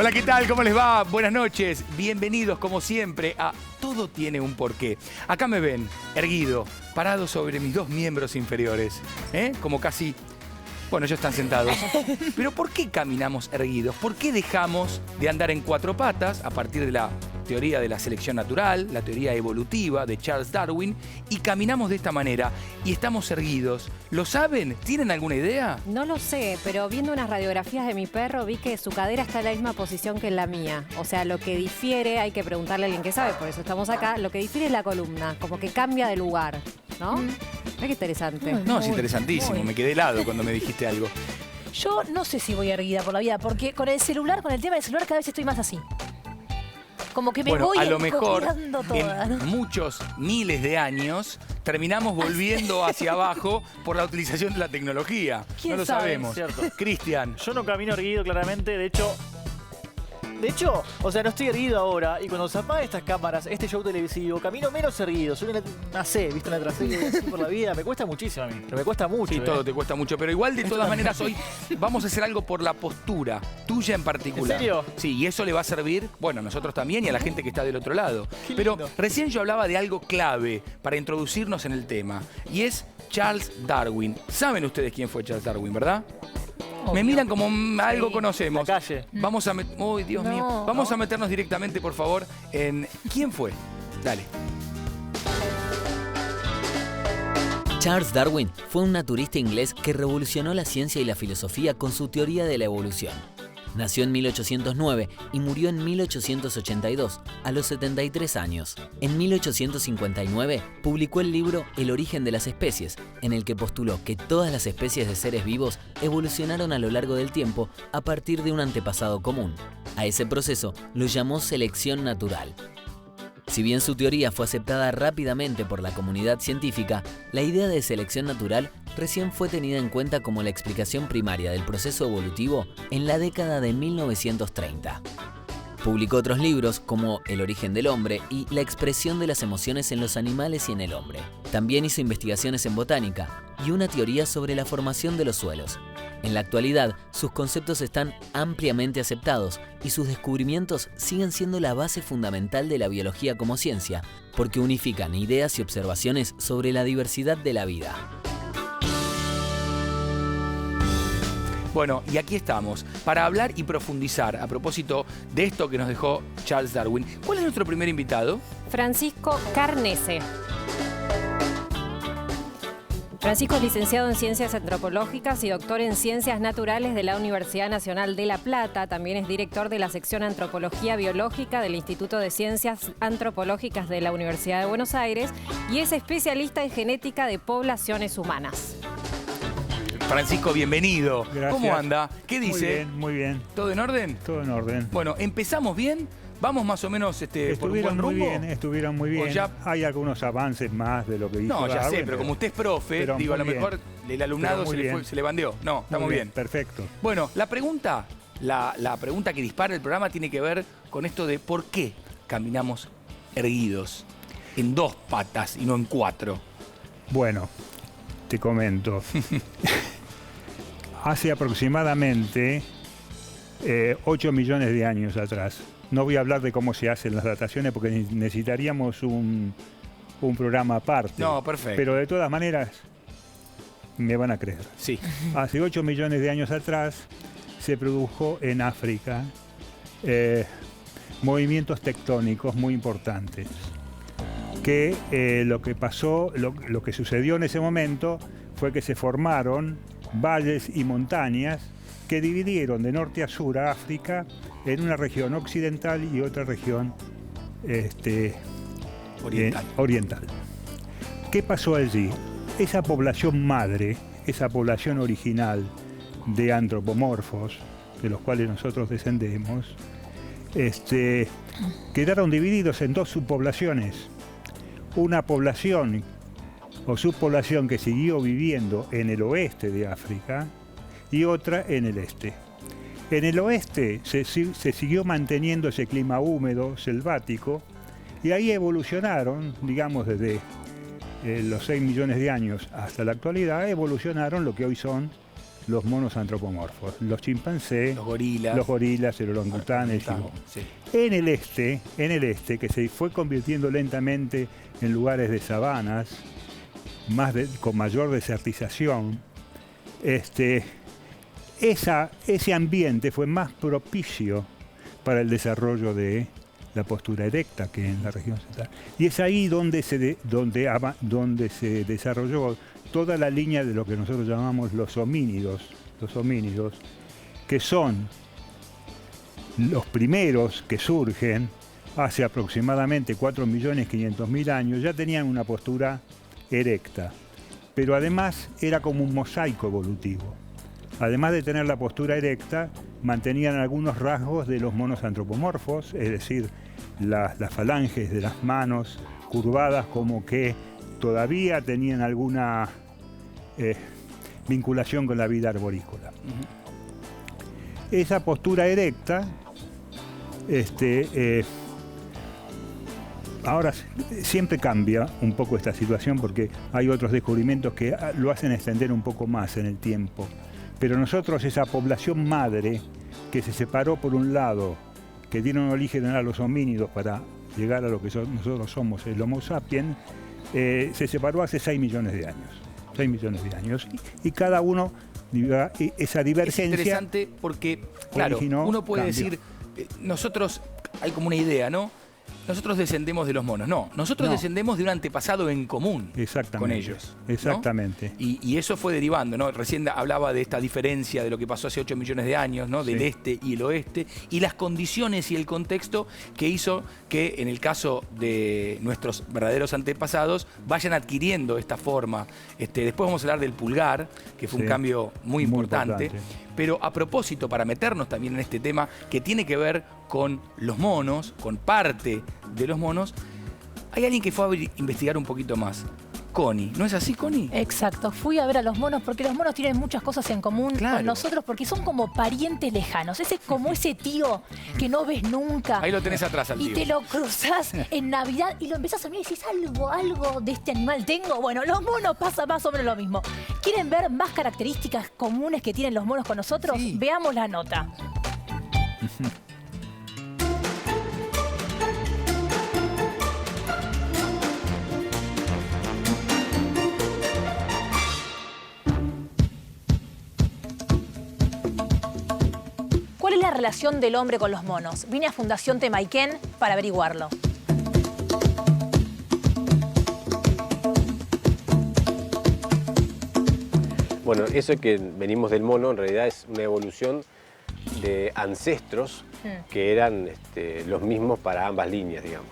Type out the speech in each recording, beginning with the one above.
Hola, ¿qué tal? ¿Cómo les va? Buenas noches. Bienvenidos, como siempre, a Todo tiene un porqué. Acá me ven, erguido, parado sobre mis dos miembros inferiores. Como casi... Bueno, ya están sentados. Pero ¿por qué caminamos erguidos? ¿Por qué dejamos de andar en cuatro patas a partir de la teoría de la selección natural, la teoría evolutiva de Charles Darwin, y caminamos de esta manera y estamos erguidos? ¿Lo saben? ¿Tienen alguna idea? No lo sé, pero viendo unas radiografías de mi perro vi que su cadera está en la misma posición que en la mía. O sea, lo que difiere, hay que preguntarle a alguien que sabe, por eso estamos acá, lo que difiere es la columna, como que cambia de lugar, ¿no? Qué interesante. No, es interesantísimo. Me quedé helado cuando me dijiste algo. Yo no sé si voy erguida por la vida, porque con el celular, con el tema del celular, cada vez estoy más así. Como que me voy a lo mejor toda, ¿no? en muchos miles de años terminamos volviendo hacia abajo por la utilización de la tecnología. ¿Quién no lo sabe? sabemos. Cierto. Cristian. Yo no camino erguido, claramente. De hecho, o sea, no estoy erguido ahora. Y cuando se apagan estas cámaras, este show televisivo, camino menos erguido. Soy una C, ¿viste? Una trasera así por la vida. Me cuesta muchísimo a mí. Pero me cuesta mucho. Sí, todo te cuesta mucho. Pero igual, de todas maneras, hoy vamos a hacer algo por la postura tuya en particular. ¿En serio? Sí, y eso le va a servir, bueno, a nosotros también y a la gente que está del otro lado. Pero recién yo hablaba de algo clave para introducirnos en el tema. Y es Charles Darwin. ¿Saben ustedes quién fue Charles Darwin, verdad? Me miran como algo conocemos. La calle. Vamos a ¡Uy, Dios mío! Vamos a meternos directamente, por favor, en ¿quién fue? Dale. Charles Darwin fue un naturista inglés que revolucionó la ciencia y la filosofía con su teoría de la evolución. Nació en 1809 y murió en 1882, a los 73 años. En 1859 publicó el libro El origen de las especies, en el que postuló que todas las especies de seres vivos evolucionaron a lo largo del tiempo a partir de un antepasado común. A ese proceso lo llamó selección natural. Si bien su teoría fue aceptada rápidamente por la comunidad científica, la idea de selección natural recién fue tenida en cuenta como la explicación primaria del proceso evolutivo en la década de 1930. Publicó otros libros como El origen del hombre y La expresión de las emociones en los animales y en el hombre. También hizo investigaciones en botánica y una teoría sobre la formación de los suelos. En la actualidad, sus conceptos están ampliamente aceptados y sus descubrimientos siguen siendo la base fundamental de la biología como ciencia, porque unifican ideas y observaciones sobre la diversidad de la vida. Bueno, y aquí estamos, para hablar y profundizar a propósito de esto que nos dejó Charles Darwin. ¿Cuál es nuestro primer invitado? Francisco Carnese. Francisco es licenciado en Ciencias Antropológicas y doctor en Ciencias Naturales de la Universidad Nacional de La Plata. También es director de la sección Antropología Biológica del Instituto de Ciencias Antropológicas de la Universidad de Buenos Aires y es especialista en genética de poblaciones humanas. Francisco, bienvenido. Gracias. ¿Cómo anda? ¿Qué dice? Muy bien, muy bien. ¿Todo en orden? Todo en orden. Bueno, ¿empezamos bien? ¿Vamos más o menos por un buen Estuvieron muy rumbo? bien, estuvieron muy bien. ya- Hay algunos avances más de lo que hizo No, ya Darwin, sé, pero como usted es profe, pero digo, a lo muy mejor el alumnado Pero muy bien. se le bandeó. No, estamos muy bien. Perfecto. Bueno, la pregunta que dispara el programa tiene que ver con esto de por qué caminamos erguidos, en dos patas y no en cuatro. Bueno, te comento. Hace aproximadamente 8 millones de años atrás. No voy a hablar de cómo se hacen las dataciones porque necesitaríamos un programa aparte. No, perfecto. Pero de todas maneras, me van a creer. Sí. Hace 8 millones de años atrás se produjo en África movimientos tectónicos muy importantes. Que lo que pasó, lo que sucedió en ese momento fue que se formaron valles y montañas que dividieron de norte a sur a África en una región occidental y otra región oriental. ¿Qué pasó allí? Esa población madre, esa población original de antropomorfos, de los cuales nosotros descendemos, quedaron divididos en dos subpoblaciones. Una población o subpoblación que siguió viviendo en el oeste de África y otra en el este. En el oeste se siguió manteniendo ese clima húmedo, selvático, y ahí evolucionaron, digamos desde los 6 millones de años hasta la actualidad, evolucionaron lo que hoy son los monos antropomorfos, los chimpancés, Los gorilas, el orangután, el Orangután, gibón. sí. En el este, que se fue convirtiendo lentamente en lugares de sabanas, con mayor desertización, ese ambiente fue más propicio para el desarrollo de la postura erecta que en la región central. Y es ahí donde se desarrolló toda la línea de lo que nosotros llamamos los homínidos, que son los primeros que surgen hace aproximadamente 4.500.000 años, ya tenían una postura erecta, pero además era como un mosaico evolutivo. Además de tener la postura erecta, mantenían algunos rasgos de los monos antropomorfos, es decir, las falanges de las manos curvadas, como que todavía tenían alguna vinculación con la vida arborícola. Esa postura erecta, ahora siempre cambia un poco esta situación porque hay otros descubrimientos que lo hacen extender un poco más en el tiempo. Pero nosotros, esa población madre que se separó por un lado, que dieron origen a los homínidos para llegar a lo que nosotros somos, el Homo sapiens, se separó hace 6 millones de años. 6 millones de años. Y cada uno, esa divergencia... Es interesante porque, claro, uno puede decir, nosotros, hay como una idea, ¿no? Nosotros descendemos de los monos. No, nosotros descendemos de un antepasado en común con ellos. Exactamente. ¿No? Y eso fue derivando, ¿no? Recién hablaba de esta diferencia de lo que pasó hace 8 millones de años, ¿no? Del este y el oeste, y las condiciones y el contexto que hizo que en el caso de nuestros verdaderos antepasados vayan adquiriendo esta forma. Después vamos a hablar del pulgar, que fue un cambio muy importante. Pero a propósito, para meternos también en este tema que tiene que ver con los monos, con parte de los monos, hay alguien que fue a investigar un poquito más. Connie, ¿no es así, Connie? Exacto, fui a ver a los monos porque los monos tienen muchas cosas en común con nosotros porque son como parientes lejanos. Como ese tío que no ves nunca. Ahí lo tenés atrás al tío. Y te lo cruzás en Navidad y lo empezás a mirar y decís, algo de este animal tengo. Bueno, los monos pasa más o menos lo mismo. ¿Quieren ver más características comunes que tienen los monos con nosotros? Sí. Veamos la nota. ¿Cuál es la relación del hombre con los monos? Vine a Fundación Temaiken para averiguarlo. Bueno, eso que venimos del mono en realidad es una evolución de ancestros que eran los mismos para ambas líneas, digamos.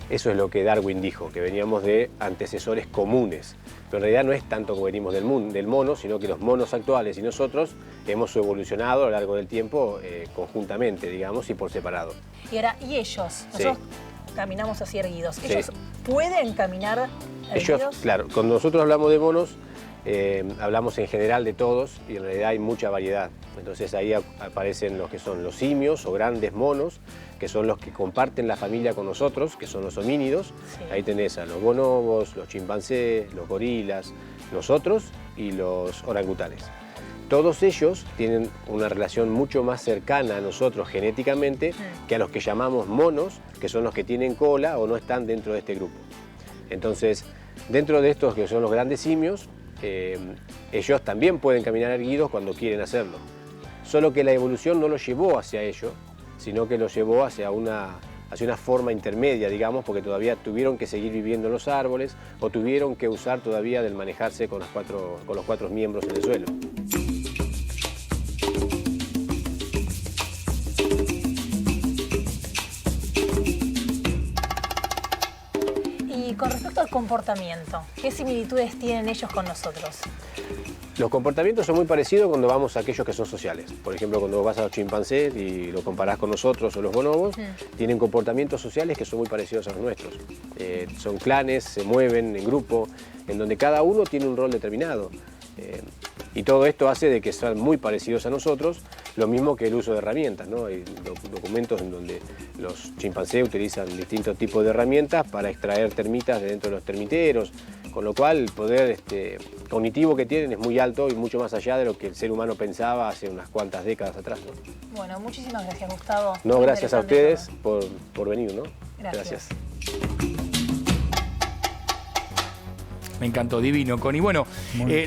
Eso es lo que Darwin dijo, que veníamos de antecesores comunes. Pero en realidad no es tanto como venimos del mono, sino que los monos actuales y nosotros hemos evolucionado a lo largo del tiempo conjuntamente, digamos, y por separado. Y ahora, ¿y ellos? Nosotros caminamos así erguidos. ¿Ellos pueden caminar erguidos? Ellos, claro, cuando nosotros hablamos de monos, hablamos en general de todos y en realidad hay mucha variedad. Entonces ahí aparecen los que son los simios o grandes monos, que son los que comparten la familia con nosotros, que son los homínidos. Sí. Ahí tenés a los bonobos, los chimpancés, los gorilas, nosotros y los orangutanes. Todos ellos tienen una relación mucho más cercana a nosotros genéticamente que a los que llamamos monos, que son los que tienen cola o no están dentro de este grupo. Entonces, dentro de estos que son los grandes simios, ellos también pueden caminar erguidos cuando quieren hacerlo. Solo que la evolución no los llevó hacia ello, sino que los llevó hacia una forma intermedia, digamos, porque todavía tuvieron que seguir viviendo en los árboles o tuvieron que usar todavía del manejarse con los cuatro miembros en el suelo. Y con respecto al comportamiento, ¿qué similitudes tienen ellos con nosotros? Los comportamientos son muy parecidos cuando vamos a aquellos que son sociales. Por ejemplo, cuando vas a los chimpancés y lo comparás con nosotros o los bonobos, tienen comportamientos sociales que son muy parecidos a los nuestros. Son clanes, se mueven en grupo, en donde cada uno tiene un rol determinado. Y todo esto hace de que sean muy parecidos a nosotros, lo mismo que el uso de herramientas, ¿no? Hay documentos en donde los chimpancés utilizan distintos tipos de herramientas para extraer termitas de dentro de los termiteros. con lo cual el poder cognitivo que tienen es muy alto y mucho más allá de lo que el ser humano pensaba hace unas cuantas décadas atrás, ¿no? Bueno, muchísimas gracias, Gustavo. No, Muy gracias a interesante ustedes por venir, ¿no? Gracias. Me encantó, divino, Connie. Bueno,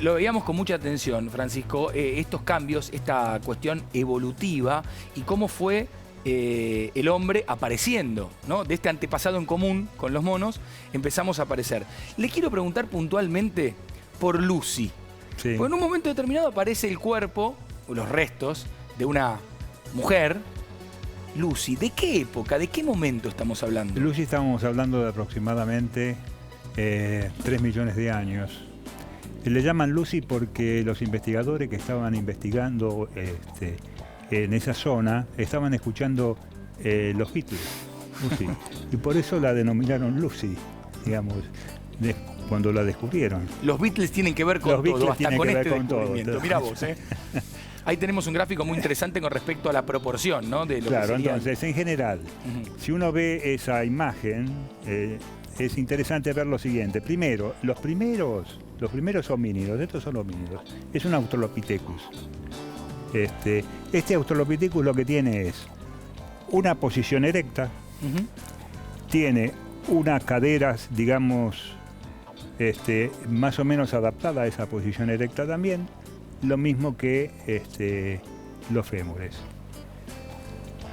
lo veíamos con mucha atención, Francisco, estos cambios, esta cuestión evolutiva y cómo fue el hombre apareciendo, ¿no? De este antepasado en común con los monos, empezamos a aparecer. Le quiero preguntar puntualmente por Lucy. Sí. Porque en un momento determinado aparece el cuerpo, o los restos, de una mujer. Lucy, ¿de qué época, de qué momento estamos hablando? Lucy, estamos hablando de aproximadamente 3 millones de años. Le llaman Lucy porque los investigadores que estaban investigando en esa zona estaban escuchando los Beatles, Lucy, y por eso la denominaron Lucy, digamos, cuando la descubrieron. Los Beatles tienen que ver con Los todo, Beatles hasta tienen con que ver este con todo. descubrimiento. Mirá vos, Ahí tenemos un gráfico muy interesante con respecto a la proporción, ¿no? De lo Claro, que sería... entonces, en general, si uno ve esa imagen, es interesante ver lo siguiente. Primero, los primeros homínidos, estos son homínidos, es un Australopithecus. Este Australopithecus lo que tiene es una posición erecta, tiene unas caderas, digamos, más o menos adaptadas a esa posición erecta también, lo mismo que los fémures.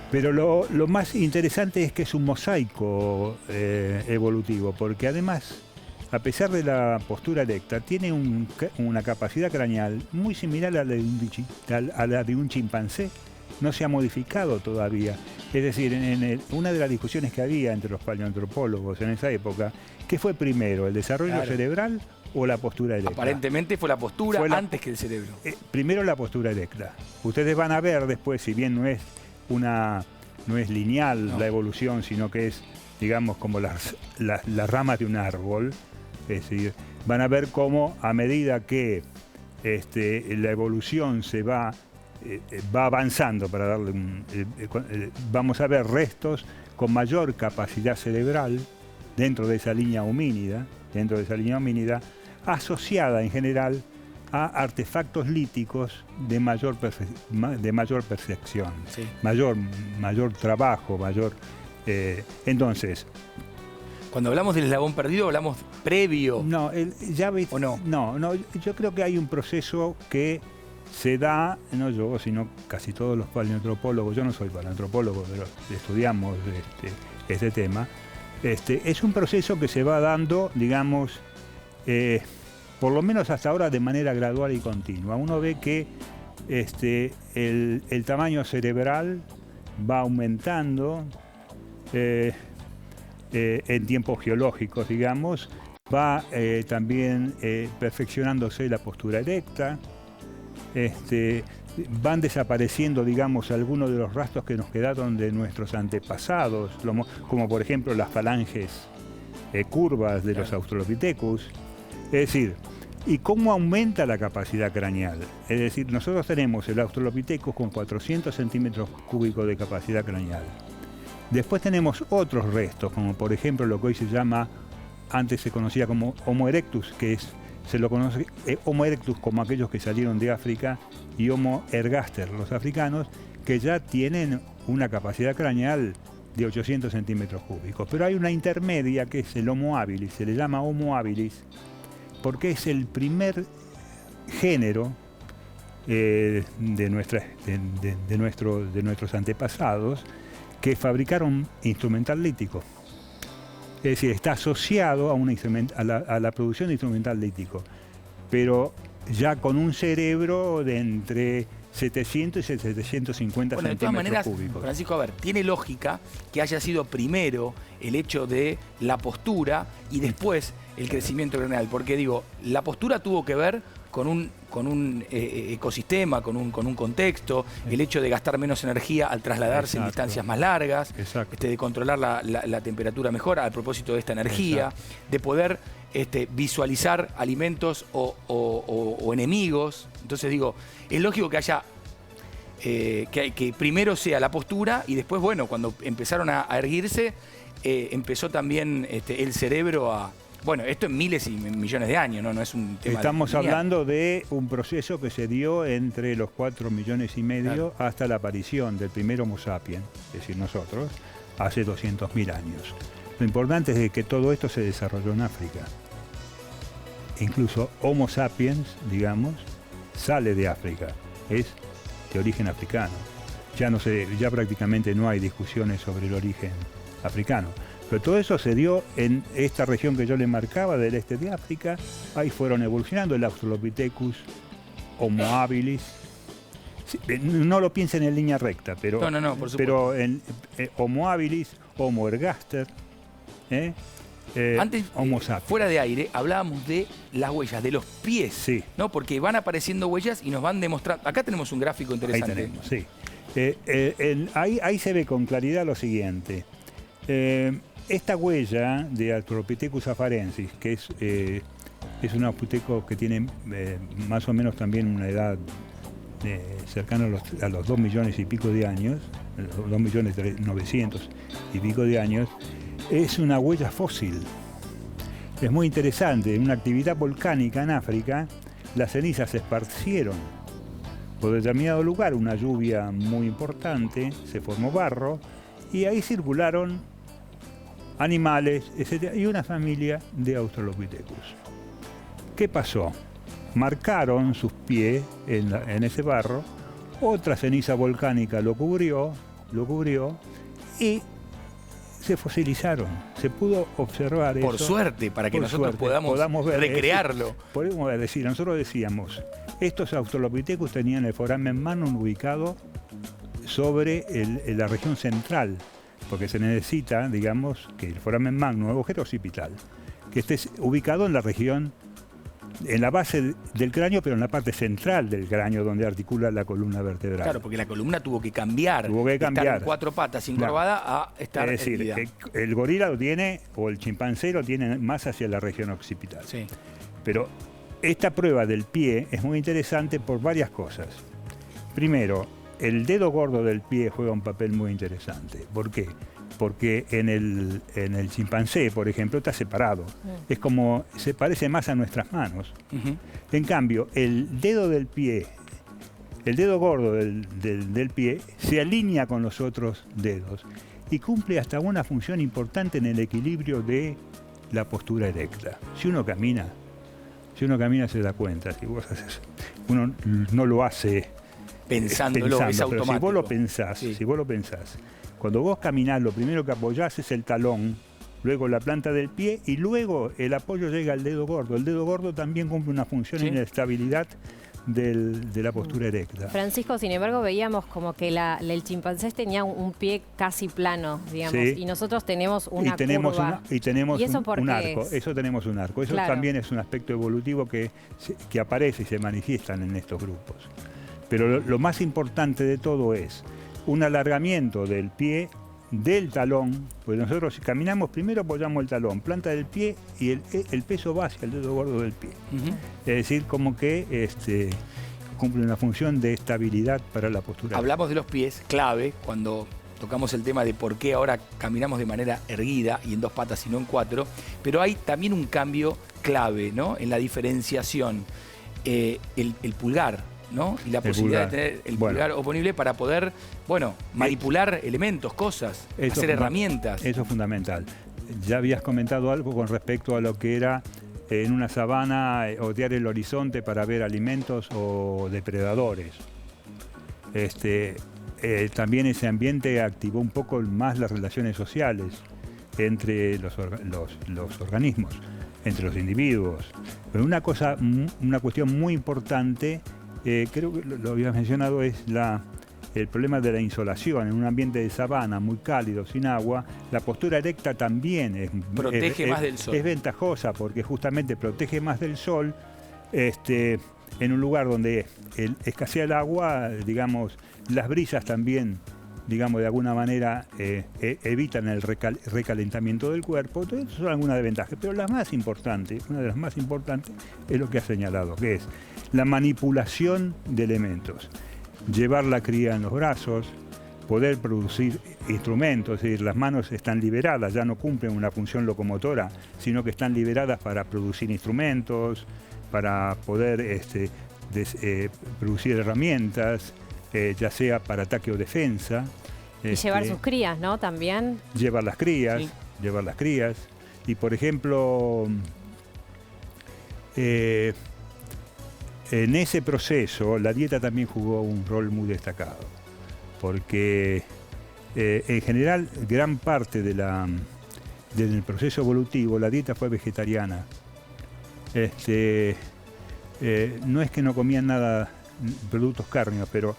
Pero lo más interesante es que es un mosaico evolutivo, porque además, a pesar de la postura erecta, tiene una capacidad craneal muy similar a la de un chimpancé. No se ha modificado todavía. Es decir, una de las discusiones que había entre los paleoantropólogos en esa época, ¿qué fue primero, el desarrollo cerebral o la postura erecta? Aparentemente fue la postura antes que el cerebro. Primero la postura erecta. Ustedes van a ver después, si bien no es lineal la evolución, sino que es, digamos, como las ramas de un árbol. Es decir, van a ver cómo a medida que la evolución se va avanzando, para darle vamos a ver restos con mayor capacidad cerebral dentro de esa línea homínida, asociada en general a artefactos líticos de mayor percepción, sí. mayor trabajo, entonces. Cuando hablamos del eslabón perdido, hablamos previo. No, ya ves, ¿o no? No, yo creo que hay un proceso que se da, no yo, sino casi todos los paleoantropólogos, yo no soy paleoantropólogo, pero estudiamos este tema. Es un proceso que se va dando, digamos, por lo menos hasta ahora de manera gradual y continua. Uno ve que el tamaño cerebral va aumentando en tiempos geológicos, digamos, va también perfeccionándose la postura erecta, van desapareciendo, digamos, algunos de los rastros que nos quedaron de nuestros antepasados, como por ejemplo las falanges curvas de los Australopithecus. Es decir, ¿y cómo aumenta la capacidad craneal? Es decir, nosotros tenemos el Australopithecus con 400 centímetros cúbicos de capacidad craneal. Después tenemos otros restos, como por ejemplo lo que hoy se llama, antes se conocía como Homo erectus, se lo conoce Homo erectus como aquellos que salieron de África, y Homo ergaster, los africanos, que ya tienen una capacidad craneal de 800 centímetros cúbicos. Pero hay una intermedia que es el Homo habilis, se le llama Homo habilis, porque es el primer género de nuestros antepasados que fabricaron instrumental lítico. Es decir, está asociado a la producción de instrumental lítico, pero ya con un cerebro de entre 700 y 750 bueno, de todas centímetros maneras, cúbicos. Francisco, a ver, tiene lógica que haya sido primero el hecho de la postura y después el crecimiento craneal, porque digo, la postura tuvo que ver con un ecosistema, con un contexto, el hecho de gastar menos energía al trasladarse en distancias más largas, de controlar la temperatura mejor a propósito de esta energía, de poder visualizar alimentos o enemigos. Entonces digo, es lógico que haya que primero sea la postura y después, bueno, cuando empezaron a erguirse, empezó también el cerebro a Bueno, esto en miles y millones de años, ¿no? No es un tema. Estamos hablando de un proceso que se dio entre los 4,5 millones hasta la aparición del primer Homo sapiens, es decir, nosotros, hace 200.000 años. Lo importante es que todo esto se desarrolló en África. Incluso Homo sapiens, digamos, sale de África, es de origen africano. Ya prácticamente no hay discusiones sobre el origen africano. Pero todo eso se dio en esta región que yo le marcaba del este de África. Ahí fueron evolucionando el Australopithecus, Homo habilis. No lo piensen en línea recta, pero, por supuesto. Pero en Homo habilis, Homo ergaster, antes, Homo sapiens. Fuera de aire, hablábamos de las huellas, de los pies, sí. ¿no? Porque van apareciendo huellas y nos van demostrando. Acá tenemos un gráfico interesante. Ahí tenemos, sí. Ahí se ve con claridad lo siguiente. Esta huella de Australopithecus afarensis, que es un australopiteco que tiene más o menos también una edad cercana a los 2 millones y pico de años, 2.900.000 y pico de años, es una huella fósil. Es muy interesante. En una actividad volcánica en África, las cenizas se esparcieron por determinado lugar, una lluvia muy importante, se formó barro y ahí circularon animales, etc. y una familia de Australopithecus. ¿Qué pasó? Marcaron sus pies en ese barro, otra ceniza volcánica lo cubrió y se fosilizaron. Se pudo observar eso. Por suerte, para que nosotros podamos ver, recrearlo. Podemos decir, nosotros decíamos, estos Australopithecus tenían el foramen magnum ubicado sobre la región central, porque se necesita, digamos, que el foramen magnum, el agujero occipital, que esté ubicado en la región, en la base del cráneo, pero en la parte central del cráneo, donde articula la columna vertebral. Claro, porque la columna tuvo que cambiar. De estar en 4 patas encorvada a estar erguida. Es decir, el gorila lo tiene, o el chimpancé lo tiene más hacia la región occipital. Sí. Pero esta prueba del pie es muy interesante por varias cosas. Primero, el dedo gordo del pie juega un papel muy interesante. ¿Por qué? Porque en el chimpancé, por ejemplo, está separado. Es como, se parece más a nuestras manos. En cambio, el dedo del pie, el dedo gordo del pie, se alinea con los otros dedos y cumple hasta una función importante en el equilibrio de la postura erecta. Si uno camina se da cuenta. Si vos haces, uno no lo hace pensándolo, es automático. Pero si vos lo pensás, cuando vos caminás, lo primero que apoyás es el talón, luego la planta del pie y luego el apoyo llega al dedo gordo. El dedo gordo también cumple una función en la estabilidad de la postura erecta. Francisco, sin embargo, veíamos como que el chimpancé tenía un pie casi plano, digamos, y nosotros tenemos una curva. Y tenemos ¿Y eso un arco. Eso tenemos un arco. Eso también es un aspecto evolutivo que aparece y se manifiesta en estos grupos. Pero lo más importante de todo es un alargamiento del pie, del talón, pues nosotros si caminamos primero apoyamos el talón, planta del pie y el peso va hacia el dedo gordo del pie. Es decir, como que cumple una función de estabilidad para la postura. Hablamos de los pies, clave, cuando tocamos el tema de por qué ahora caminamos de manera erguida y en 2 patas y no en 4, pero hay también un cambio clave, ¿no? En la diferenciación, el pulgar, ¿no? Y la posibilidad de tener el pulgar oponible para poder, manipular elementos, cosas, hacer herramientas. Eso es fundamental. Ya habías comentado algo con respecto a lo que era en una sabana otear el horizonte para ver alimentos o depredadores. También ese ambiente activó un poco más las relaciones sociales entre los organismos, entre los individuos. Pero una cuestión muy importante, creo que lo habías mencionado, es el problema de la insolación. En un ambiente de sabana muy cálido, sin agua, la postura erecta también protege más del sol. Es ventajosa porque justamente protege más del sol. En un lugar donde escasea el agua, digamos, las brisas también, digamos, de alguna manera evitan el recalentamiento del cuerpo. Entonces, son algunas desventajas. Pero una de las más importantes, es lo que has señalado, que es la manipulación de elementos. Llevar la cría en los brazos, poder producir instrumentos, es decir, las manos están liberadas, ya no cumplen una función locomotora, sino que están liberadas para producir instrumentos, para poder producir herramientas, ya sea para ataque o defensa. Y llevar sus crías, ¿no? También. Llevar las crías, Sí. llevar las crías. Y por ejemplo, en ese proceso la dieta también jugó un rol muy destacado, porque en general gran parte del proceso evolutivo la dieta fue vegetariana. No es que no comían nada, productos cárnicos, pero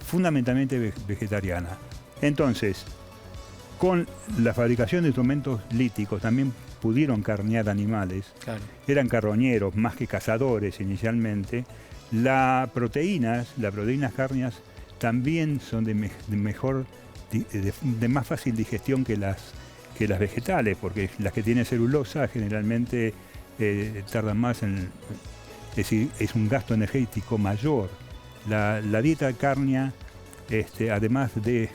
fundamentalmente vegetariana. Entonces, con la fabricación de instrumentos líticos también pudieron carnear animales. Claro. Eran carroñeros más que cazadores inicialmente. Las proteínas cárneas también son de más fácil digestión que las vegetales, porque las que tienen celulosa generalmente tardan más es decir, es un gasto energético mayor. La dieta cárnea, además de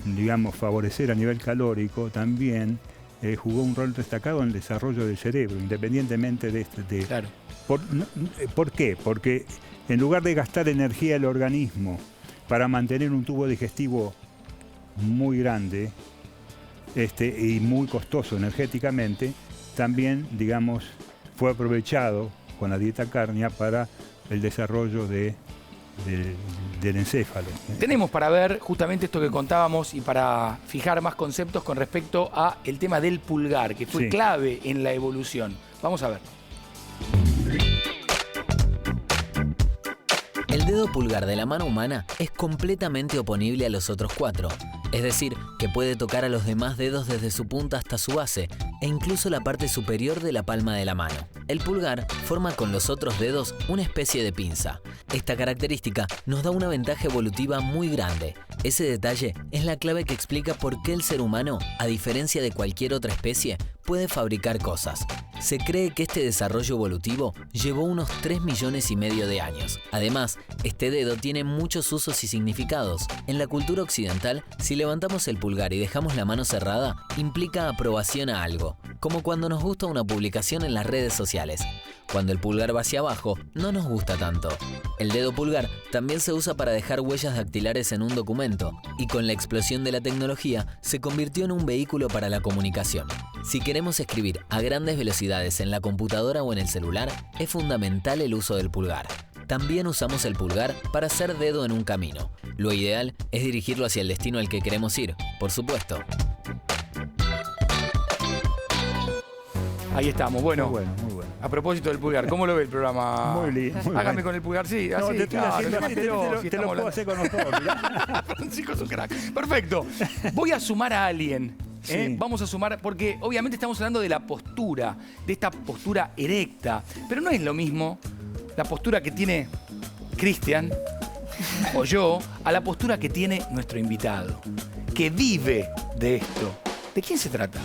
digamos, favorecer a nivel calórico, también jugó un rol destacado en el desarrollo del cerebro, independientemente de Claro. ¿Por qué? Porque en lugar de gastar energía del organismo para mantener un tubo digestivo muy grande y muy costoso energéticamente, también, digamos, fue aprovechado con la dieta cárnea para el desarrollo del encéfalo. Tenemos para ver justamente esto que contábamos y para fijar más conceptos con respecto a el tema del pulgar, que fue Sí. clave en la evolución. Vamos a ver. El dedo pulgar de la mano humana es completamente oponible a los otros 4, es decir, que puede tocar a los demás dedos desde su punta hasta su base e incluso la parte superior de la palma de la mano. El pulgar forma con los otros dedos una especie de pinza. Esta característica nos da una ventaja evolutiva muy grande. Ese detalle es la clave que explica por qué el ser humano, a diferencia de cualquier otra especie, puede fabricar cosas. Se cree que este desarrollo evolutivo llevó unos 3,5 millones de años. Además, este dedo tiene muchos usos y significados. En la cultura occidental, si levantamos el pulgar y dejamos la mano cerrada, implica aprobación a algo, como cuando nos gusta una publicación en las redes sociales. Cuando el pulgar va hacia abajo, no nos gusta tanto. El dedo pulgar también se usa para dejar huellas dactilares en un documento, y con la explosión de la tecnología se convirtió en un vehículo para la comunicación. Si queremos escribir a grandes velocidades en la computadora o en el celular, es fundamental el uso del pulgar. También usamos el pulgar para hacer dedo en un camino. Lo ideal es dirigirlo hacia el destino al que queremos ir, por supuesto. Ahí estamos. Bueno, Muy bueno, muy bueno. a propósito del pulgar, ¿cómo lo ve el programa? Muy lindo, muy Hágame bueno. con el pulgar, sí. No, Así, te estoy claro, haciendo así, déjamelo, si te lo estamos puedo hablando. hacer con los dos, mirá. Francisco es un crack. Perfecto. Voy a sumar a alguien. Sí. Vamos a sumar, porque obviamente estamos hablando de la postura, de esta postura erecta. Pero no es lo mismo la postura que tiene Cristian o yo a la postura que tiene nuestro invitado, que vive de esto. ¿De quién se trata?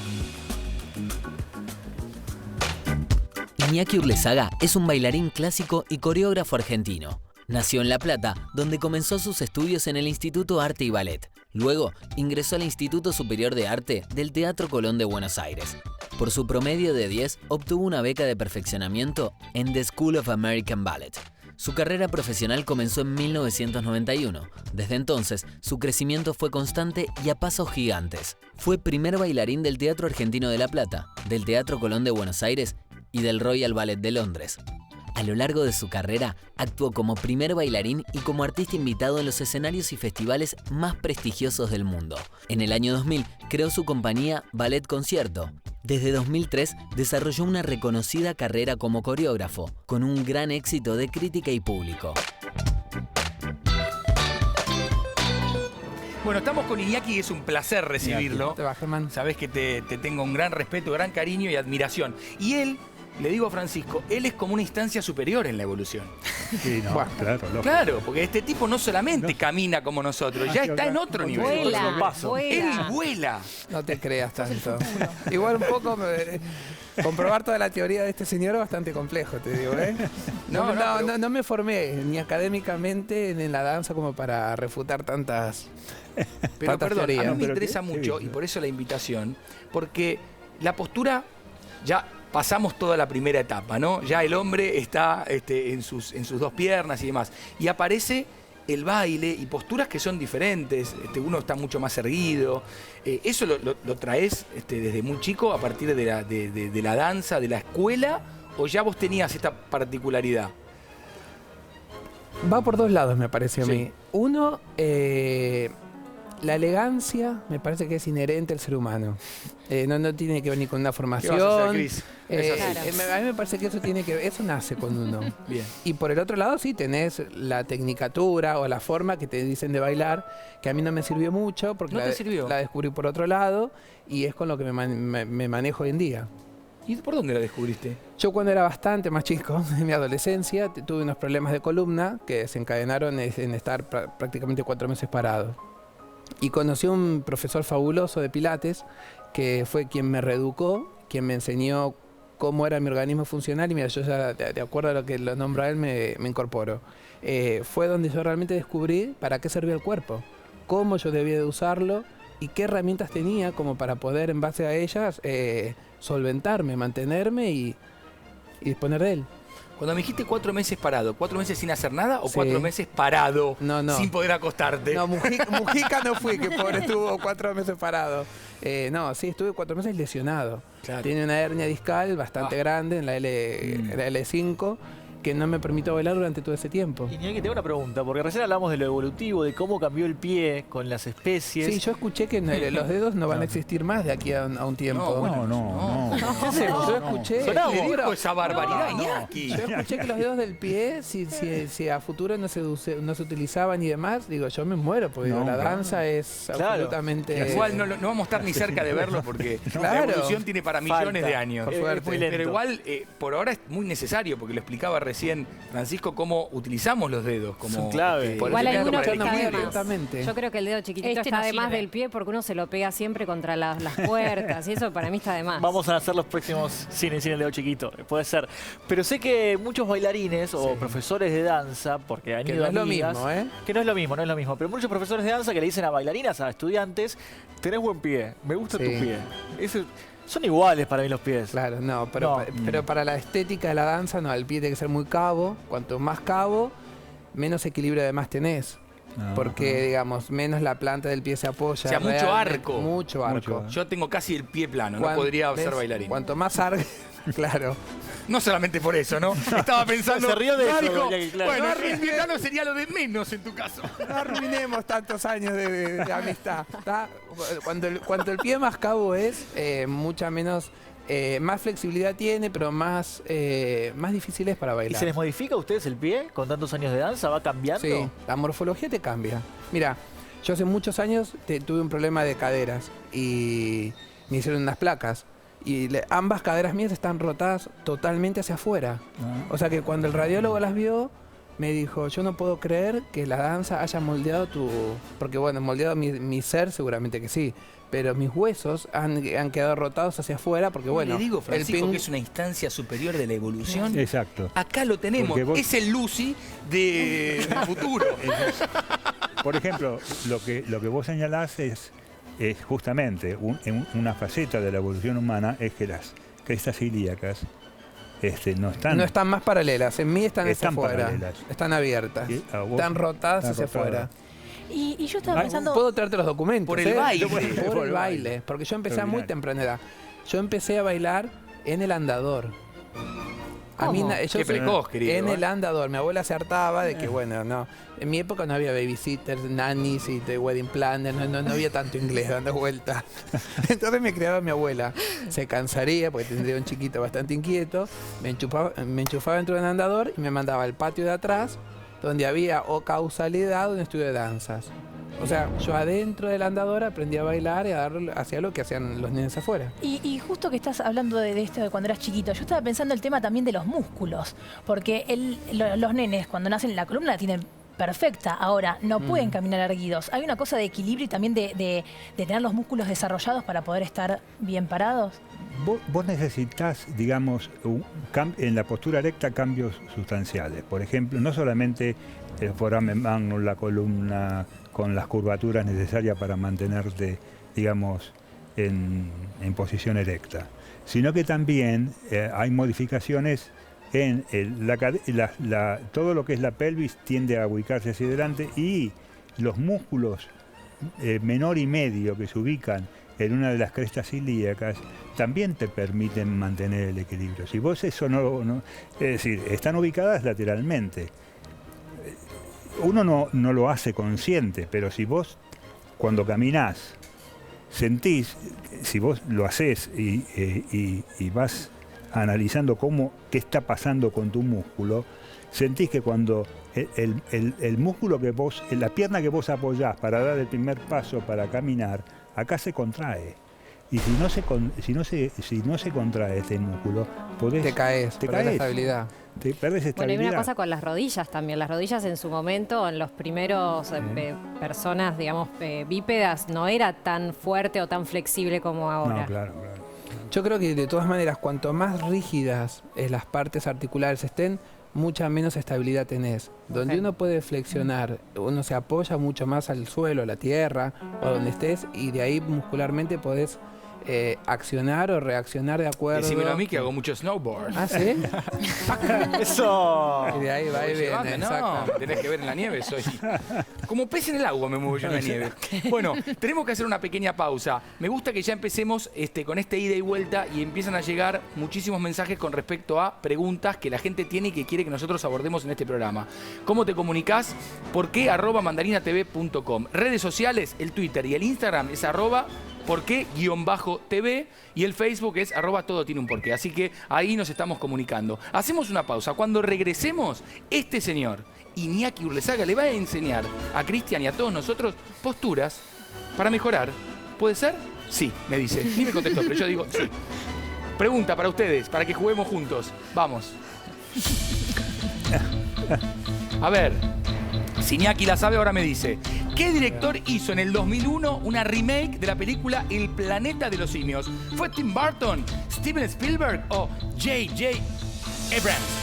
Iñaki Urlesaga es un bailarín clásico y coreógrafo argentino. Nació en La Plata, donde comenzó sus estudios en el Instituto Arte y Ballet. Luego ingresó al Instituto Superior de Arte del Teatro Colón de Buenos Aires. Por su promedio de 10, obtuvo una beca de perfeccionamiento en The School of American Ballet. Su carrera profesional comenzó en 1991. Desde entonces, su crecimiento fue constante y a pasos gigantes. Fue primer bailarín del Teatro Argentino de La Plata, del Teatro Colón de Buenos Aires y del Royal Ballet de Londres. A lo largo de su carrera, actuó como primer bailarín y como artista invitado en los escenarios y festivales más prestigiosos del mundo. En el año 2000, creó su compañía Ballet Concierto. Desde 2003, desarrolló una reconocida carrera como coreógrafo, con un gran éxito de crítica y público. Bueno, estamos con Iñaki y es un placer recibirlo. ¿Cómo te va, Germán? Sabés que te tengo un gran respeto, gran cariño y admiración. Y él, le digo a Francisco, él es como una instancia superior en la evolución. Sí, no, Bueno, claro, lógico. Claro, porque este tipo no solamente camina como nosotros, ya está en otro nivel. Vuela, Él vuela. vuela. no te creas tanto. Igual un poco comprobar toda la teoría de este señor es bastante complejo, te digo, ¿eh? No me formé ni académicamente ni en la danza como para refutar tantas Pero perdón, a teorías. mí me Pero interesa qué mucho, bien. y por eso la invitación, porque la postura, ya pasamos toda la primera etapa, ¿no? Ya el hombre está en sus dos piernas y demás. Y aparece el baile y posturas que son diferentes. Uno está mucho más erguido. ¿Eso lo traes desde muy chico, a partir de la danza, de la escuela? ¿O ya vos tenías esta particularidad? Va por dos lados, me parece a Sí. mí. Uno, la elegancia me parece que es inherente al ser humano. No tiene que ver ni con una ¿Qué formación. vas a hacer, Cris? Es así. Claro. A mí me parece que eso nace con uno. Bien. Y por el otro lado sí tenés la tecnicatura o la forma que te dicen de bailar, que a mí no me sirvió mucho porque ¿No te sirvió? la descubrí por otro lado y es con lo que me manejo hoy en día. ¿Y por dónde la descubriste? Yo cuando era bastante más chico, en mi adolescencia, tuve unos problemas de columna que desencadenaron en estar prácticamente 4 meses parado. Y conocí a un profesor fabuloso de Pilates, que fue quien me reeducó, quien me enseñó cómo era mi organismo funcional, y mira, yo ya de acuerdo a lo que lo nombra él me incorporo. Fue donde yo realmente descubrí para qué servía el cuerpo, cómo yo debía de usarlo y qué herramientas tenía como para poder en base a ellas solventarme, mantenerme y disponer de él. Cuando me dijiste 4 meses parado, ¿4 meses sin hacer nada o Sí. 4 meses parado No. sin poder acostarte? No, Mujica no fui, que pobre estuvo 4 meses parado. No, sí, estuve 4 meses lesionado. Claro. Tiene una hernia discal bastante grande en la L5 que no me permitió bailar durante todo ese tiempo. Y Iñaki, tengo una pregunta, porque recién hablamos de lo evolutivo, de cómo cambió el pie con las especies. Sí, yo escuché que los dedos no van a existir más de aquí a un tiempo. No, bueno, No. ¿Qué hacemos? Yo escuché, Sonamos. Le dijo pero- esa barbaridad, No, Iñaki. yo escuché que los dedos del pie, si a futuro no se utilizaban y demás, digo, yo me muero, porque No, digo, la claro. danza es Claro. absolutamente... Igual no vamos a estar ni cerca de verlo porque la Claro. evolución tiene para millones Falta. de años. Por suerte. muy lento. Pero igual, por ahora es muy necesario, porque lo explicaba recién Francisco, cómo utilizamos los dedos. Como, Son clave. Por Igual eso hay tengo uno que que estar está muy de más. atentamente. Yo creo que el dedo chiquitito Este está no de más sirve. del pie porque uno se lo pega siempre contra las puertas y eso para mí está de más. Vamos a hacer los próximos sin el dedo chiquito, puede ser. Pero sé que muchos bailarines o profesores de danza, porque han Que ido no es lo amigas, mismo, ¿eh? que no es lo mismo, pero muchos profesores de danza que le dicen a bailarinas, a estudiantes, tenés buen pie, me gusta Sí. tu pie. Son iguales para mí los pies. Claro, no, No. pero para la estética de la danza, no, el pie tiene que ser muy cabo. Cuanto más cabo, menos equilibrio además tenés. Porque, digamos, menos la planta del pie se apoya. O sea, mucho realmente, arco. Mucho arco. Mucho. Yo tengo casi el pie plano, no Cuan- podría ser ¿ves? bailarín. Cuanto más arco, claro. No solamente por eso, ¿no? Estaba pensando. Se rió de eso, algo. Iñaki, claro. Bueno, No, el pie plano sería lo de menos en tu caso. No arruinemos tantos años de amistad. ¿Tá? Cuanto el pie más cabo es, mucha menos, más flexibilidad tiene, pero más difícil es para ¿Y bailar. se les modifica a ustedes el pie con tantos años de danza? ¿Va cambiando? Sí, la morfología te cambia. Mira, yo hace muchos años tuve un problema de caderas y me hicieron unas placas. Y ambas caderas mías están rotadas totalmente hacia afuera. O sea que cuando el radiólogo las vio, me dijo, yo no puedo creer que la danza haya moldeado tu... Porque bueno, moldeado mi ser seguramente que sí. Pero mis huesos han quedado rotados hacia afuera porque bueno... Le digo, el Francisco, ping- que es una instancia superior de la evolución. Exacto. Acá lo tenemos. Porque vos- Es el Lucy del futuro. Por ejemplo, lo que vos señalás es justamente una faceta de la evolución humana, es que las crestas ilíacas no están... No están más paralelas, en mí están hacia Están afuera. paralelas. Están abiertas. Sí, a vos Están rotadas están hacia rotadas. afuera. Y yo estaba Ay, pensando... Puedo traerte los documentos. Por el baile. Por el baile. Porque yo empecé a muy Extraordinario. temprana edad. Yo empecé a bailar en el andador. A mí, ¿Cómo? yo Qué soy- precoz, querido. En ¿eh? el andador. Mi abuela se hartaba de que, bueno, no. En mi época no había babysitters, nannies y de wedding planners. No había tanto inglés dando vuelta. Entonces me criaba mi abuela. Se cansaría porque tendría un chiquito bastante inquieto. Me enchufaba dentro del andador y me mandaba al patio de atrás, donde había o causalidad o un estudio de danzas. O sea, yo adentro del andador aprendí a bailar y hacía lo que hacían los nenes afuera. Y justo que estás hablando de esto de cuando eras chiquito, yo estaba pensando el tema también de los músculos, porque los nenes cuando nacen la columna la tienen perfecta, ahora no pueden caminar erguidos. Hay una cosa de equilibrio y también de tener los músculos desarrollados para poder estar bien parados. Vos necesitas, digamos, en la postura erecta cambios sustanciales. Por ejemplo, no solamente el foramen magnum, la columna con las curvaturas necesarias para mantenerte, digamos, en posición erecta, sino que también hay modificaciones en todo lo que es la pelvis tiende a ubicarse hacia adelante y los músculos menor y medio que se ubican en una de las crestas ilíacas también te permiten mantener el equilibrio. Si vos eso no es decir, están ubicadas lateralmente. Uno no lo hace consciente, pero si vos cuando caminás sentís, si vos lo hacés y vas analizando qué está pasando con tu músculo, sentís que cuando el músculo que vos, la pierna que vos apoyás para dar el primer paso para caminar, acá se contrae. Y si no se contrae este músculo, te caes, perdés la estabilidad. Te perdés estabilidad. Bueno, hay una cosa con las rodillas también. Las rodillas en su momento, en los primeros personas, digamos, bípedas, no era tan fuerte o tan flexible como ahora. No, claro. Yo creo que de todas maneras, cuanto más rígidas las partes articulares estén, mucha menos estabilidad tenés. Donde uno puede flexionar, uno se apoya mucho más al suelo, a la tierra, o donde estés, y de ahí muscularmente podés accionar o reaccionar de acuerdo. Decímelo a mí que hago mucho snowboard. ¿Ah, sí? ¡Eso! Y de ahí va y viene, No, tenés que ver en la nieve, soy como pez en el agua me muevo yo en la nieve. Bueno, tenemos que hacer una pequeña pausa. Me gusta que ya empecemos con este ida y vuelta y empiezan a llegar muchísimos mensajes con respecto a preguntas que la gente tiene y que quiere que nosotros abordemos en este programa. ¿Cómo te comunicás? ¿Por qué? @mandarinatv.com. Redes sociales, el Twitter y el Instagram es ¿por qué? _TV y el Facebook es @todo tiene un porqué. Así que ahí nos estamos comunicando. Hacemos una pausa. Cuando regresemos, este señor, Iñaki Urlesaga, le va a enseñar a Cristian y a todos nosotros posturas para mejorar. ¿Puede ser? Sí, me dice. Ni me contestó, pero yo digo sí. Pregunta para ustedes, para que juguemos juntos. Vamos. A ver, si Iñaki la sabe, ahora me dice. ¿Qué director hizo en el 2001 una remake de la película El planeta de los simios? ¿Fue Tim Burton, Steven Spielberg o J.J. Abrams?